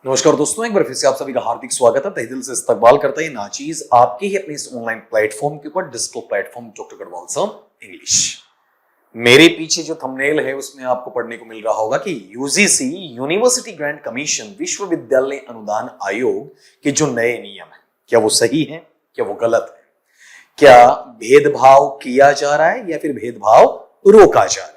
नमस्कार दोस्तों, एक बार फिर से आप सभी का हार्दिक स्वागत है। तहे दिल से इस्तकबाल करता है नाचीज आपके ही अपने इस ऑनलाइन प्लेटफॉर्म के ऊपर, digital platform doctor Garhwal sir English. मेरे पीछे जो थंबनेल है उसमें आपको पढ़ने को मिल रहा होगा कि यूजीसी यूनिवर्सिटी ग्रांट कमीशन विश्वविद्यालय अनुदान आयोग के जो नए नियम है, क्या वो सही है, क्या वो गलत है? क्या भेदभाव किया जा रहा है या फिर भेदभाव रोका जा रहा है?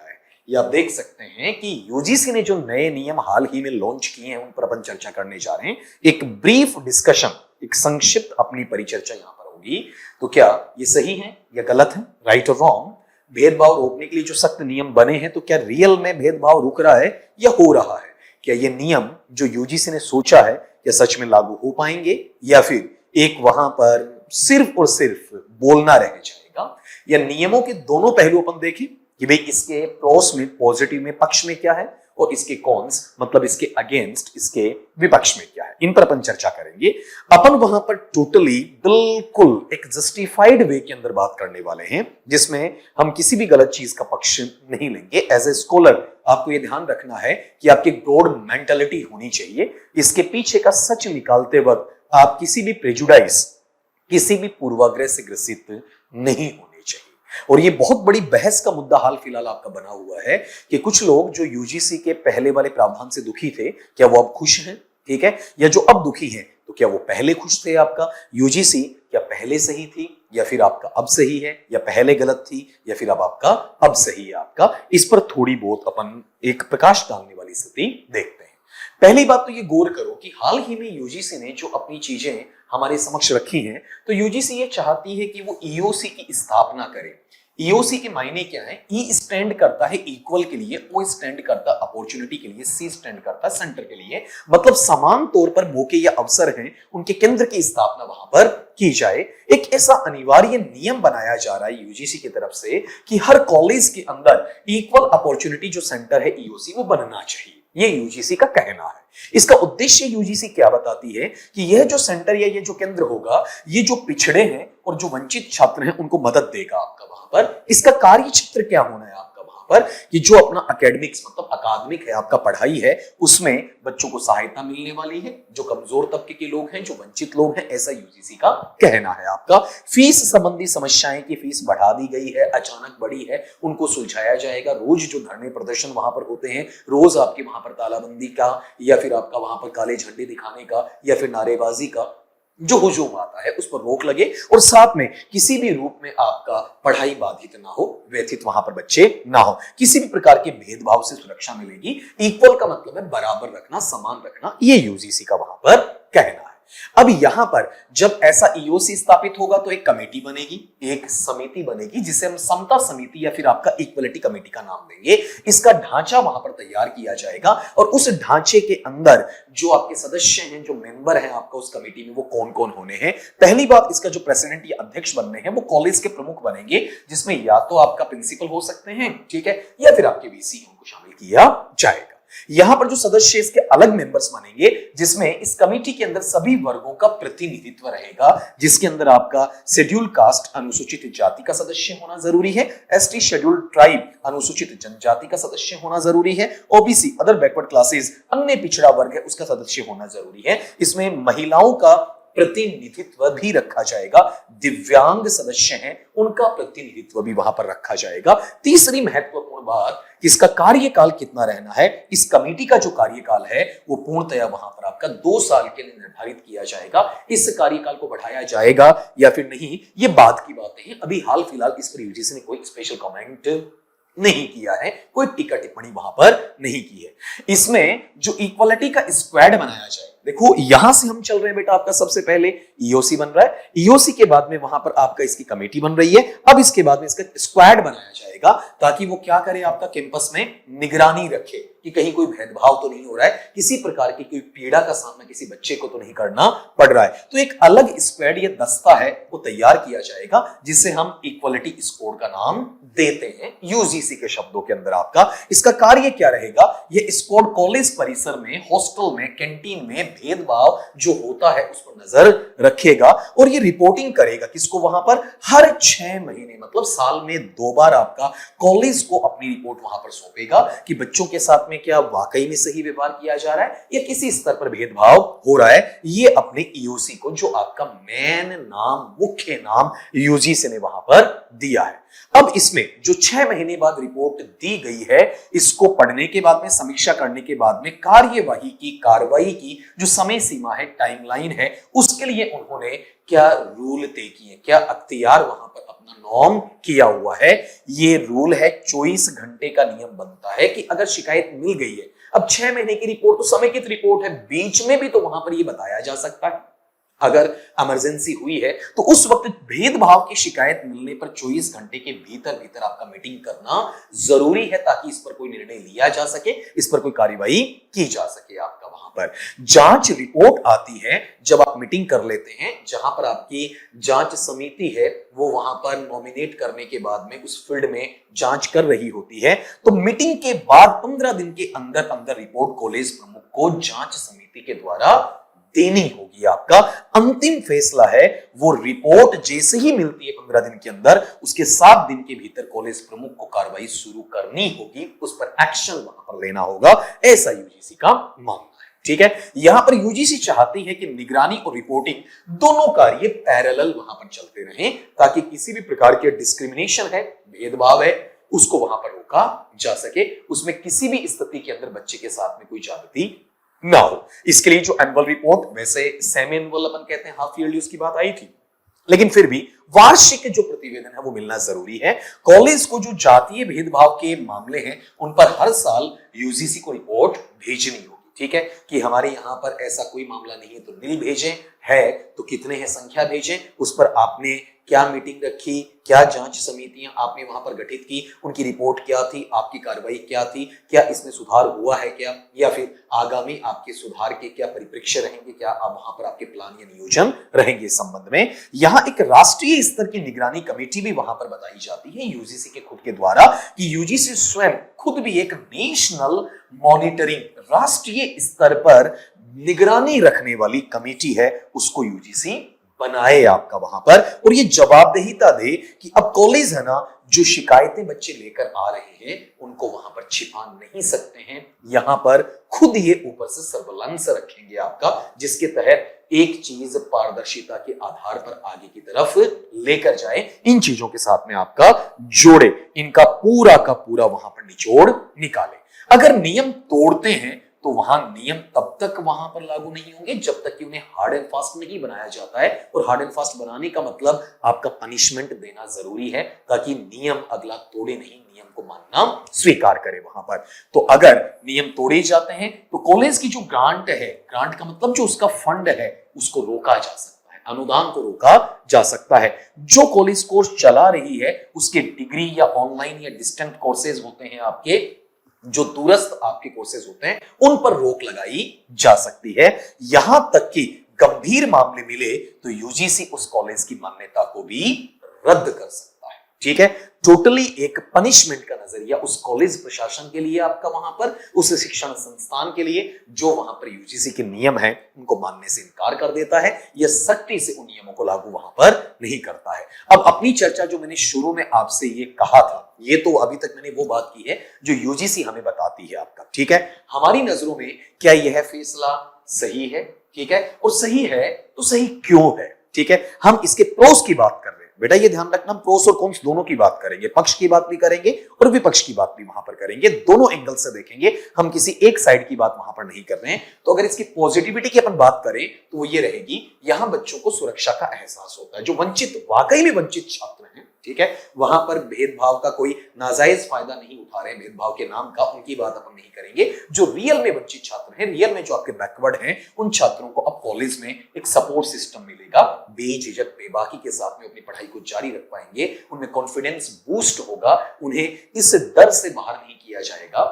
ये आप देख सकते हैं कि यूजीसी ने जो नए नियम हाल ही में लॉन्च किए हैं उन पर अपन चर्चा करने जा रहे हैं। एक ब्रीफ डिस्कशन, एक संक्षिप्त अपनी परिचर्चा यहां पर होगी। तो क्या ये सही है या गलत है, राइट और रॉन्ग? भेदभाव रोकने के लिए जो सख्त नियम बने हैं, तो क्या रियल में भेदभाव रुक रहा है या हो रहा है? क्या ये नियम जो यूजीसी ने सोचा है क्या सच में लागू हो पाएंगे या फिर एक वहां पर सिर्फ और सिर्फ बोलना रह जाएगा? या नियमों के दोनों पहलू अपन देखें कि भाई इसके प्रोस में, पॉजिटिव में, पक्ष में क्या है और इसके कॉन्स मतलब इसके अगेंस्ट, इसके विपक्ष में क्या है, इन पर अपन चर्चा करेंगे। अपन वहां पर टोटली बिल्कुल एक जस्टिफाइड वे के अंदर बात करने वाले हैं, जिसमें हम किसी भी गलत चीज का पक्ष नहीं लेंगे। एज ए स्कॉलर आपको यह ध्यान रखना है कि आपकी ब्रॉड मेंटालिटी होनी चाहिए। इसके पीछे का सच निकालते वक्त आप किसी भी प्रेजुडाइज, किसी भी पूर्वाग्रह से ग्रसित नहीं होने चाहिए। और ये बहुत बड़ी बहस का मुद्दा हाल फिलहाल आपका बना हुआ है कि कुछ लोग जो यूजीसी के पहले वाले प्रावधान से दुखी थे, क्या वो अब खुश हैं? ठीक है, या जो अब दुखी हैं तो क्या वो पहले खुश थे? आपका यूजीसी क्या पहले सही थी या फिर आपका अब सही है, या पहले गलत थी या फिर अब आपका अब सही है? आपका इस पर थोड़ी बहुत अपन एक प्रकाश डालने वाली स्थिति देखते हैं। पहली बात तो ये गौर करो कि हाल ही में यूजीसी ने जो अपनी चीजें हमारे समक्ष रखी हैं, तो यूजीसी ये चाहती है कि वो ईओसी की स्थापना करे। ईओसी के मायने क्या है? ई स्टैंड करता है इक्वल के लिए, ओ स्टैंड करता अपॉर्चुनिटी के लिए, सी स्टैंड करता सेंटर के लिए। मतलब समान तौर पर मौके या अवसर हैं, उनके केंद्र की स्थापना वहां पर की जाए। एक ऐसा अनिवार्य नियम बनाया जा रहा है यूजीसी की तरफ से कि हर कॉलेज के अंदर इक्वल अपॉर्चुनिटी जो सेंटर है ईओसी, वो बनना चाहिए। ये यूजीसी का कहना है। इसका उद्देश्य यूजीसी क्या बताती है कि यह जो सेंटर या ये जो केंद्र होगा, ये जो पिछड़े हैं और जो वंचित छात्र हैं उनको मदद देगा आपका वहां पर। इसका कार्य क्षेत्र क्या होना है आपका वहां पर कि जो अपना एकेडमिक्स मतलब अकादमिक है, आपका पढ़ाई है, उसमें बच्चों को सहायता मिलने वाली है। जो कमजोर तबके के लोग हैं, जो वंचित लोग हैं, ऐसा यूजीसी का कहना है आपका। फीस संबंधी समस्याएं की फीस बढ़ा दी गई है, अचानक बढ़ी है, उनको सुलझाया जाएगा। रोज जो धरने प्रदर्शन वहां पर होते हैं, रोज आपके वहां पर तालाबंदी का या फिर आपका वहां पर काले झंडे दिखाने का या फिर नारेबाजी का जो हुजूम आता है, उस पर रोक लगे और साथ में किसी भी रूप में आपका पढ़ाई बाधित ना हो, व्यथित वहां पर बच्चे ना हो, किसी भी प्रकार के भेदभाव से सुरक्षा मिलेगी। इक्वल का मतलब है बराबर रखना, समान रखना, ये यूजीसी का वहां पर कहना है। अब यहां पर जब ऐसा ईओसी स्थापित होगा तो एक कमेटी बनेगी, एक समिति बनेगी, जिसे हम समता समिति या फिर आपका इक्वलिटी कमेटी का नाम देंगे। इसका ढांचा वहां पर तैयार किया जाएगा और उस ढांचे के अंदर जो आपके सदस्य हैं, जो मेंबर हैं आपका उस कमेटी में, वो कौन कौन होने हैं? पहली बात, इसका जो प्रेसिडेंट या अध्यक्ष बनने हैं वो कॉलेज के प्रमुख बनेंगे, जिसमें या तो आपका प्रिंसिपल हो सकते हैं, ठीक है, या फिर आपके वीसी उनको शामिल किया जाएगा। यहां पर जो सदस्य इसके अलग मेंबर्स बनेंगे, जिसमें इस कमेटी के अंदर सभी वर्गों का प्रतिनिधित्व रहेगा, जिसके अंदर आपका शेड्यूल कास्ट अनुसूचित जाति का सदस्य होना जरूरी है, एसटी शेड्यूल ट्राइब अनुसूचित जनजाति का सदस्य होना जरूरी है, ओबीसी अदर बैकवर्ड क्लासेस अन्य पिछड़ा वर्ग है उसका सदस्य होना जरूरी है। इसमें महिलाओं का प्रतिनिधित्व भी रखा जाएगा, दिव्यांग सदस्य हैं उनका प्रतिनिधित्व भी वहां पर रखा जाएगा। तीसरी महत्वपूर्ण बात, इसका कार्यकाल कितना रहना है? इस कमेटी का जो कार्यकाल है वो पूर्णतया वहां पर आपका 2 साल के लिए निर्धारित किया जाएगा। इस कार्यकाल को बढ़ाया जाएगा या फिर नहीं, ये बाद की बातें हैं। अभी हाल फिलहाल इस पर यूजीसी ने कोई स्पेशल कमेंट नहीं किया है, कोई टीका टिप्पणी वहां पर नहीं की है। इसमें जो इक्वालिटी का स्क्वाड बनाया जाए, देखो यहां से हम चल रहे हैं बेटा, आपका सबसे पहले ईओसी बन रहा है, ईओसी के बाद में वहां पर आपका इसकी कमेटी बन रही है, अब इसके बाद में इसका स्क्वाड बनाया जाएगा ताकि वो क्या करे, आपका कैंपस में निगरानी रखे कि कहीं कोई भेदभाव तो नहीं हो रहा है, किसी प्रकार की कोई पीड़ा का सामना किसी बच्चे को तो नहीं करना पड़ रहा है। तो एक अलग स्क्वाड या दस्ता है वो तैयार किया जाएगा, जिसे हम इक्वालिटी स्क्वाड का नाम देते हैं यूजीसी के शब्दों के अंदर। आपका इसका कार्य क्या रहेगा? ये स्क्वाड कॉलेज परिसर में, हॉस्टल में, कैंटीन में, भेदभाव जो होता है उस पर नजर रखेगा और ये रिपोर्टिंग करेगा किसको, वहां पर हर 6 महीने, मतलब साल में 2 बार आपका कॉलेज को अपनी रिपोर्ट वहां पर सौंपेगा कि बच्चों के साथ में क्या वाकई में सही व्यवहार किया जा रहा है या किसी स्तर पर भेदभाव हो रहा है। ये अपने ईओसी को, जो आपका मेन नाम, मुख्य नाम यूजीसी ने वहां पर दिया है। अब इसमें जो 6 महीने बाद रिपोर्ट दी गई है, इसको पढ़ने के बाद में, समीक्षा करने के बाद में कार्यवाही की, कार्रवाई की जो समय सीमा है, टाइमलाइन है, उसके लिए उन्होंने क्या रूल तय किए, क्या अख्तियार वहां पर अपना नॉर्म किया हुआ है। ये रूल है 24 घंटे का नियम बनता है कि अगर शिकायत मिल गई है, अब 6 महीने की रिपोर्ट तो समेकित रिपोर्ट है, बीच में भी तो वहां पर ये बताया जा सकता है। अगर इमरजेंसी हुई है तो उस वक्त भेदभाव की शिकायत मिलने पर 24 घंटे के भीतर भीतर आपका मीटिंग करना जरूरी है, ताकि इस पर कोई निर्णय लिया जा सके, इस पर कोई कार्यवाही की जा सके। आपका वहां पर जांच रिपोर्ट आती है जब आप मीटिंग कर लेते हैं, जहां पर आपकी जांच समिति है वो वहां पर नॉमिनेट करने के बाद में उस फील्ड में जांच कर रही होती है, तो मीटिंग के बाद 15 दिन के अंदर अंदर रिपोर्ट कॉलेज प्रमुख को जांच समिति के द्वारा देनी होगी। आपका अंतिम फैसला है, वो रिपोर्ट जैसे ही मिलती है 15 दिन के अंदर, उसके 7 दिन के भीतर कॉलेज प्रमुख को कार्रवाई शुरू करनी होगी, उस पर एक्शन वहां पर लेना होगा, ऐसा यूजीसी का मानना है। ठीक है, यहां पर यूजीसी चाहती है कि निगरानी और रिपोर्टिंग दोनों कार्य पैरेलल वहां पर चलते रहें, ताकि किसी भी प्रकार के डिस्क्रिमिनेशन है, भेदभाव है, उसको वहां पर रोका जा सके, उसमें किसी भी स्थिति के अंदर बच्चे के साथ में कोई ज्यादती ना हो। इसके लिए जो एनुअल रिपोर्ट, वैसे सेमी एनुअल अपन कहते हैं, हाफ ईयरली, उसकी बात आई थी, लेकिन फिर भी वार्षिक जो प्रतिवेदन है वो मिलना जरूरी है। कॉलेज को जो जातीय भेदभाव के मामले हैं उन पर हर साल यूजीसी को रिपोर्ट भेजनी होगी। ठीक है, कि हमारे यहां पर ऐसा कोई मामला नहीं है तो नील भेजें, है तो कितने हैं संख्या भेजें, उस पर आपने क्या मीटिंग रखी, क्या जांच समितियां आपने वहां पर गठित की, उनकी रिपोर्ट क्या थी, आपकी कार्रवाई क्या थी, क्या इसमें सुधार हुआ है क्या, या फिर आगामी आपके सुधार के क्या परिप्रेक्ष्य रहेंगे, क्या आप वहां पर आपके प्लान या नियोजन रहेंगे इस संबंध में। यहाँ एक राष्ट्रीय स्तर की निगरानी कमेटी भी वहां पर बताई जाती है यूजीसी के खुद के द्वारा, कि यूजीसी स्वयं खुद भी एक नेशनल मॉनिटरिंग, राष्ट्रीय स्तर पर निगरानी रखने वाली कमेटी है, उसको यूजीसी बनाए आपका वहां पर, और ये जवाबदेहिता दे कि अब कॉलेज है ना, जो शिकायतें बच्चे लेकर आ रहे हैं उनको वहां पर छिपा नहीं सकते हैं, यहां पर खुद ये ऊपर से सर्वेलेंस रखेंगे आपका, जिसके तहत एक चीज पारदर्शिता के आधार पर आगे की तरफ लेकर जाए, इन चीजों के साथ में आपका जोड़े, इनका पूरा का पूरा वहां पर निचोड़ निकाले। अगर नियम तोड़ते हैं तो वहां नियम तब तक वहां पर लागू नहीं होंगे जब तक कि उन्हें हार्ड एंड फास्ट नहीं बनाया जाता है, और हार्ड एंड फास्ट बनाने का मतलब आपका पनिशमेंट देना जरूरी है, ताकि नियम अगला तोड़े नहीं, नियम को मानना स्वीकार करे वहां पर। तो अगर नियम तोड़े जाते हैं तो कॉलेज की जो ग्रांट है, ग्रांट का मतलब जो उसका फंड है, उसको रोका जा सकता है, अनुदान को रोका जा सकता है। जो कॉलेज कोर्स चला रही है उसके डिग्री या ऑनलाइन या डिस्टेंट कोर्सेज होते हैं, आपके जो दूरस्थ आपके कोर्सेज होते हैं, उन पर रोक लगाई जा सकती है। यहां तक कि गंभीर मामले मिले तो यूजीसी उस कॉलेज की मान्यता को भी रद्द कर सकता है। ठीक है, टोटली एक पनिशमेंट का नजरिया उस कॉलेज प्रशासन के लिए, आपका वहां पर उस शिक्षण संस्थान के लिए जो वहां पर यूजीसी के नियम है उनको मानने से इनकार कर देता है, या सख्ती से उन नियमों को लागू वहां पर नहीं करता है। अब अपनी चर्चा जो मैंने शुरू में आपसे ये कहा था, ये तो अभी तक मैंने वो बात की है जो यूजीसी हमें बताती है आपका। ठीक है, हमारी नजरों में क्या यह फैसला सही है? ठीक है, और सही है तो सही क्यों है? ठीक है, हम इसके प्रोस की बात कर रहे हैं, बेटा ये ध्यान रखना, हम प्रोस और कॉन्स दोनों की बात करेंगे, पक्ष की बात भी करेंगे और विपक्ष की बात भी वहां पर करेंगे, दोनों एंगल से देखेंगे, हम किसी एक साइड की बात वहां पर नहीं कर रहे हैं। तो अगर इसकी पॉजिटिविटी की अपन बात करें तो वो ये रहेगी, यहां बच्चों को सुरक्षा का एहसास होता है, जो वंचित, वाकई में वंचित छात्र हैं, ठीक है, वहां पर भेदभाव का कोई नाजायज फायदा नहीं उठा रहे, भेदभाव के नाम का, उनकी बात अपन नहीं करेंगे। जो रियल में वंचित छात्र हैं, रियल में जो आपके बैकवर्ड हैं, उन छात्रों को अब कॉलेज में एक सपोर्ट सिस्टम मिलेगा, बेझिझक बेबाकी के साथ में अपनी पढ़ाई को जारी रख पाएंगे, उनमें कॉन्फिडेंस बूस्ट होगा, उन्हें इस डर से बाहर नहीं किया जाएगा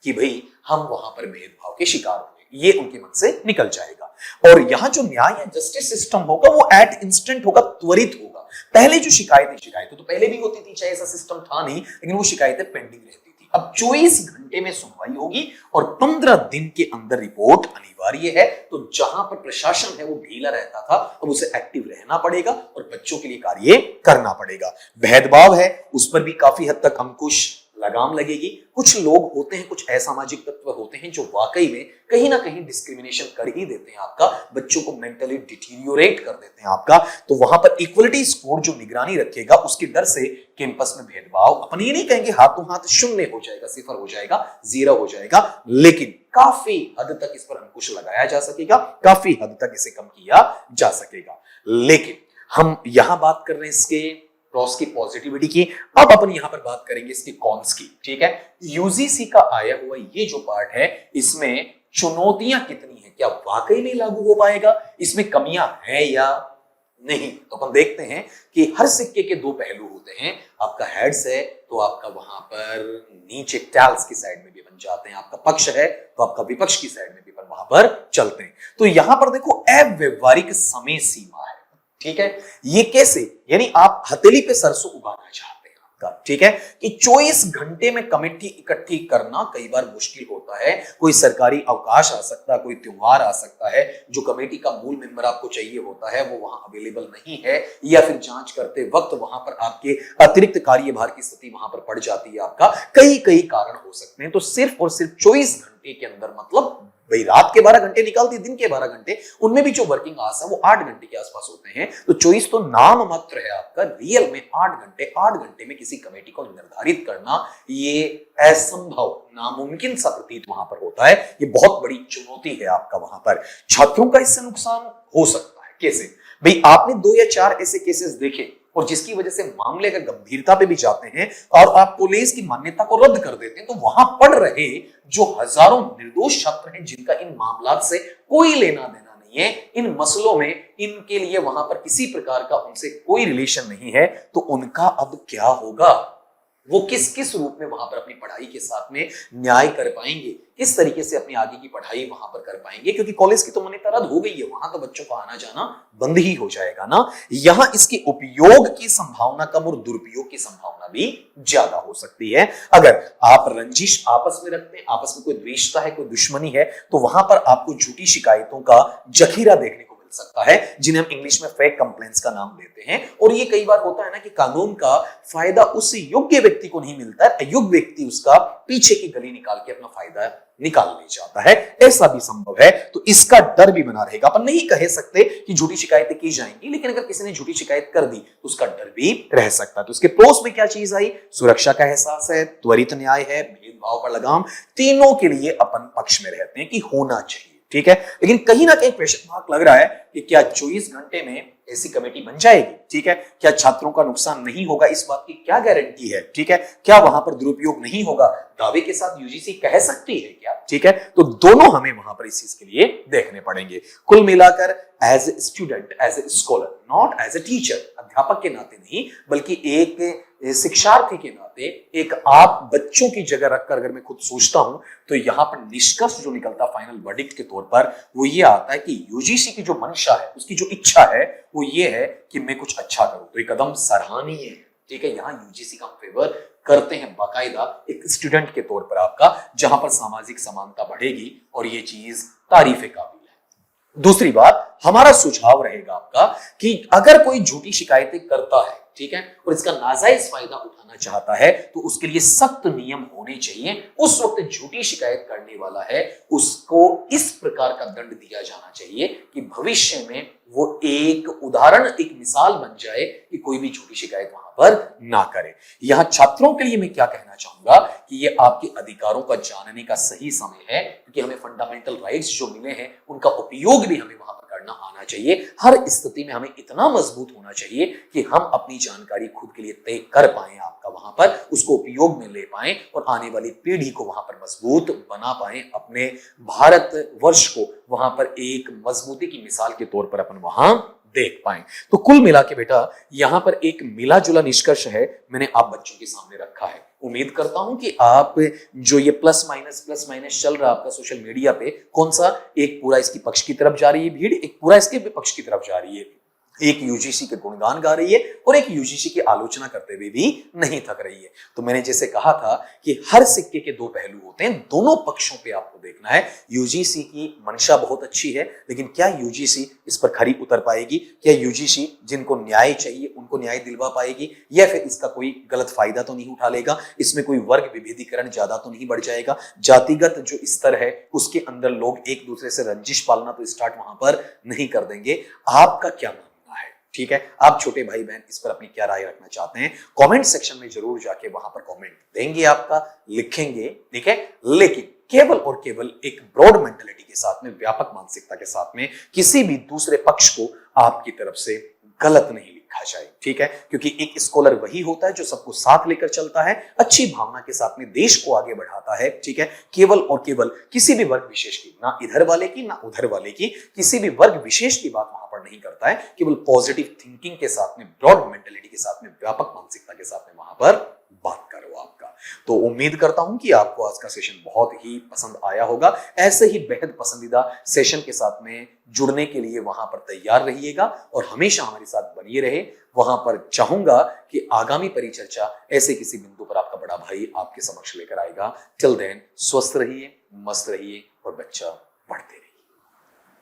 कि भाई हम वहां पर भेदभाव के शिकार होंगे, ये उनके मन से निकल जाएगा। और यहां जो न्याय या जस्टिस सिस्टम होगा वो एट इंस्टेंट होगा, त्वरित होगा। पहले जो शिकायतें तो पहले भी होती थी, चाहे ऐसा सिस्टम था नहीं, लेकिन वो शिकायतें पेंडिंग रहती थी। होगी। अब 24 घंटे में सुनवाई होगी और 15 दिन के अंदर रिपोर्ट अनिवार्य है। तो जहां पर प्रशासन है वो ढीला रहता था, अब उसे एक्टिव रहना पड़ेगा और बच्चों के लिए कार्य करना पड़ेगा। भेदभाव है उस पर भी काफी हद तक अंकुश लगाम लगेगी। कुछ लोग होते हैं, कुछ असामाजिक तत्व होते हैं जो वाकई में कहीं ना कहीं डिस्क्रिमिनेशन कर ही देते हैं आपका, बच्चों को मेंटली डिटीरियोरेट कर देते हैं आपका। तो वहां पर इक्वलिटी स्कोर जो निगरानी रखेगा उसके डर से कैंपस में भेदभाव, अपन ये नहीं कहेंगे हाथों हाथ शून्य हो जाएगा, सिफर हो जाएगा, जीरो हो जाएगा, लेकिन काफी हद तक इस पर अंकुश लगाया जा सकेगा, काफी हद तक इसे कम किया जा सकेगा। लेकिन हम यहां बात कर रहे हैं इसके प्रॉस की, पॉजिटिविटी की। अब अपन यहां पर बात करेंगे इसके कॉन्स की, ठीक है। यूजीसी का आया हुआ ये जो पार्ट है इसमें चुनौतियां कितनी है, क्या वाकई में लागू हो पाएगा, इसमें कमियां हैं या नहीं। तो अपन देखते हैं कि हर सिक्के के दो पहलू होते हैं। आपका हेड्स है तो आपका वहां पर नीचे टैल्स की साइड में भी बन जाते हैं, आपका पक्ष है तो आपका विपक्ष की साइड में भी वहां पर चलते हैं। तो यहां पर देखो अव्यवहारिक समय सीमा है, ठीक है। ये कैसे, यानी आप हथेली पे सरसों उगाना चाहते हैं आपका, ठीक है, कि 24 घंटे में कमेटी इकट्ठी करना कई बार मुश्किल होता है। कोई सरकारी अवकाश आ सकता है, कोई त्योहार आ सकता है, जो कमेटी का मूल मेंबर आपको चाहिए होता है वो वहां अवेलेबल नहीं है, या फिर जांच करते वक्त वहां पर आपके अतिरिक्त कार्यभार की स्थिति वहां पर पड़ जाती है आपका, कई कारण हो सकते हैं। तो सिर्फ और सिर्फ 24 घंटे के अंदर, मतलब भाई रात के 12 घंटे निकालती, दिन के 12 घंटे, उनमें भी जो वर्किंग आवर्स है वो 8 घंटे के आसपास होते हैं। तो 24 तो नाम मात्र है आपका, रियल में 8 घंटे में किसी कमेटी को निर्धारित करना ये असंभव, नामुमकिन सा प्रतीत वहां पर होता है। ये बहुत बड़ी चुनौती है आपका वहां पर। छात्रों का इससे नुकसान हो सकता है, कैसे भाई, आपने 2 या 4 ऐसे केसेस देखे और जिसकी वजह से मामले अगर गंभीरता पे भी जाते हैं और आप पुलिस की मान्यता को रद्द कर देते हैं, तो वहां पढ़ रहे जो हजारों निर्दोष छात्र हैं जिनका इन मामलात से कोई लेना देना नहीं है, इन मसलों में इनके लिए वहां पर किसी प्रकार का उनसे कोई रिलेशन नहीं है, तो उनका अब क्या होगा, वो किस किस रूप में वहां पर अपनी पढ़ाई के साथ में न्याय कर पाएंगे, किस तरीके से अपनी आगे की पढ़ाई वहां पर कर पाएंगे, क्योंकि कॉलेज की तो मान्यता रद्द हो गई है, वहां तो बच्चों का आना जाना बंद ही हो जाएगा ना। यहां इसके उपयोग की संभावना कम और दुरुपयोग की संभावना भी ज्यादा हो सकती है। अगर आप रंजिश आपस में रखते हैं, आपस में कोई द्वेषता है, कोई दुश्मनी है, तो वहां पर आपको झूठी शिकायतों का जखीरा देखने को सकता है, जिन्हें हम इंग्लिश में फेक कंप्लेंट्स का नाम देते हैं। और ये कई बार होता है ना कि कानून का फायदा उस योग्य व्यक्ति को नहीं मिलता है, अयोग्य व्यक्ति उसका पीछे की गली निकाल के अपना फायदा निकाल ले जाता है, ऐसा भी संभव है। तो इसका डर भी बना रहेगा। अपन नहीं कह सकते कि झूठी शिकायतें की जाएंगी, लेकिन अगर किसी ने झूठी शिकायत कर दी तो उसका डर भी रह सकता है। तो इसके प्रोस में क्या चीज आई, सुरक्षा का एहसास है, त्वरित न्याय है, भेदभाव पर लगाम, तीनों के लिए अपन पक्ष में रहते हैं कि होना चाहिए, ठीक है। लेकिन कहीं ना कहीं क्वेश्चन मार्क लग रहा है कि क्या 24 घंटे में ऐसी कमेटी बन जाएगी, ठीक है, क्या छात्रों का नुकसान नहीं होगा, इस बात की क्या गारंटी है, ठीक है, क्या वहां पर दुरुपयोग नहीं होगा, दावे के साथ यूजीसी कह सकती है क्या, ठीक है। तो दोनों हमें वहां पर इस चीज के लिए देखने पड़ेंगे। कुल मिलाकर as a student, as a scholar, not as a teacher, अध्यापक के नाते नहीं बल्कि एक शिक्षार्थी के नाते, एक आप बच्चों की जगह रखकर अगर मैं खुद सोचता हूं, तो यहां पर निष्कर्ष जो निकलता फाइनल वर्डिक्ट के तौर पर वो ये आता है कि यूजीसी की जो मंशा है, उसकी जो इच्छा है वो ये है कि मैं कुछ अच्छा करूं। तो एक कदम सराहनीय है, ठीक है। यहां यूजीसी का फेवर करते हैं बाकायदा एक स्टूडेंट के तौर पर आपका, जहां पर सामाजिक समानता बढ़ेगी और ये चीज तारीफ काबिल है। दूसरी बात, हमारा सुझाव रहेगा आपका कि अगर कोई झूठी शिकायतें करता है, ठीक है, और इसका नाजायज फायदा उठाना चाहता है, तो उसके लिए सख्त नियम होने चाहिए। उस वक्त झूठी शिकायत करने वाला है उसको इस प्रकार का दंड दिया जाना चाहिए कि भविष्य में वो एक उदाहरण, एक मिसाल बन जाए कि कोई भी झूठी शिकायत वहां पर ना करे। यहां छात्रों के लिए मैं क्या कहना चाहूंगा कि ये आपके अधिकारों का जानने का सही समय है, क्योंकि हमें फंडामेंटल राइट्स जो मिले हैं उनका उपयोग भी हमें वहां पर करना आना चाहिए। हर स्थिति में हमें इतना मजबूत होना चाहिए कि हम अपनी जानकारी खुद के लिए तय कर पाए, आपका वहां पर उसको उपयोग में ले पाए और आने वाली पीढ़ी को वहां पर मजबूत बना पाए, अपने भारत वर्ष को वहां पर एक मजबूती की मिसाल के तौर पर अपन वहां देख पाए। तो कुल मिला के बेटा यहां पर एक मिला जुला निष्कर्ष है, मैंने आप बच्चों के सामने रखा है। उम्मीद करता हूं कि आप जो ये प्लस माइनस चल रहा है आपका सोशल मीडिया पे, कौन सा एक पूरा इसकी पक्ष की तरफ जा रही है भीड़, एक पूरा इसके विपक्ष की तरफ जा रही है, एक यूजीसी के गुणगान गा रही है और एक यूजीसी की आलोचना करते हुए भी नहीं थक रही है। तो मैंने जैसे कहा था कि हर सिक्के के दो पहलू होते हैं, दोनों पक्षों पे आपको देखना है। यूजीसी की मंशा बहुत अच्छी है, लेकिन क्या यूजीसी इस पर खरी उतर पाएगी? क्या यूजीसी जिनको न्याय चाहिए उनको न्याय दिलवा पाएगी, या फिर इसका कोई गलत फायदा तो नहीं उठा लेगा? इसमें कोई वर्ग विभेदीकरण ज्यादा तो नहीं बढ़ जाएगा? जातिगत जो स्तर है उसके अंदर लोग एक दूसरे से रंजिश पालना तो स्टार्ट वहां पर नहीं कर देंगे? आपका क्या मानना है? ठीक है, आप छोटे भाई बहन इस पर अपनी क्या राय रखना चाहते हैं? कमेंट सेक्शन में जरूर जाके वहां पर कमेंट देंगे, आपका लिखेंगे, ठीक है। लेकिन केवल और केवल एक ब्रॉड मेंटालिटी के साथ में, व्यापक मानसिकता के साथ में, किसी भी दूसरे पक्ष को आपकी तरफ से गलत नहीं लिखा जाए, ठीक है। क्योंकि एक स्कॉलर वही होता है जो सबको साथ लेकर चलता है, अच्छी भावना के साथ में देश को आगे बढ़ाता है, ठीक है। केवल और केवल किसी भी वर्ग विशेष की, ना इधर वाले की ना उधर वाले की, किसी भी वर्ग विशेष की बात वहां पर नहीं करता है। केवल पॉजिटिव थिंकिंग के साथ में, ब्रॉड मेंटालिटी के साथ में, व्यापक मानसिकता के साथ में वहां पर बात करो आपका। तो उम्मीद करता हूं कि आपको आज का सेशन बहुत ही पसंद आया होगा। ऐसे ही बेहद पसंदीदा सेशन के साथ में जुड़ने के लिए वहां पर तैयार रहिएगा और हमेशा हमारे साथ बनिए रहे। वहां पर चाहूंगा कि आगामी परिचर्चा ऐसे किसी बिंदु पर आपका बड़ा भाई आपके समक्ष लेकर आएगा। टिल देन स्वस्थ रहिए, मस्त रहिए और बच्चा बढ़ते रहिए।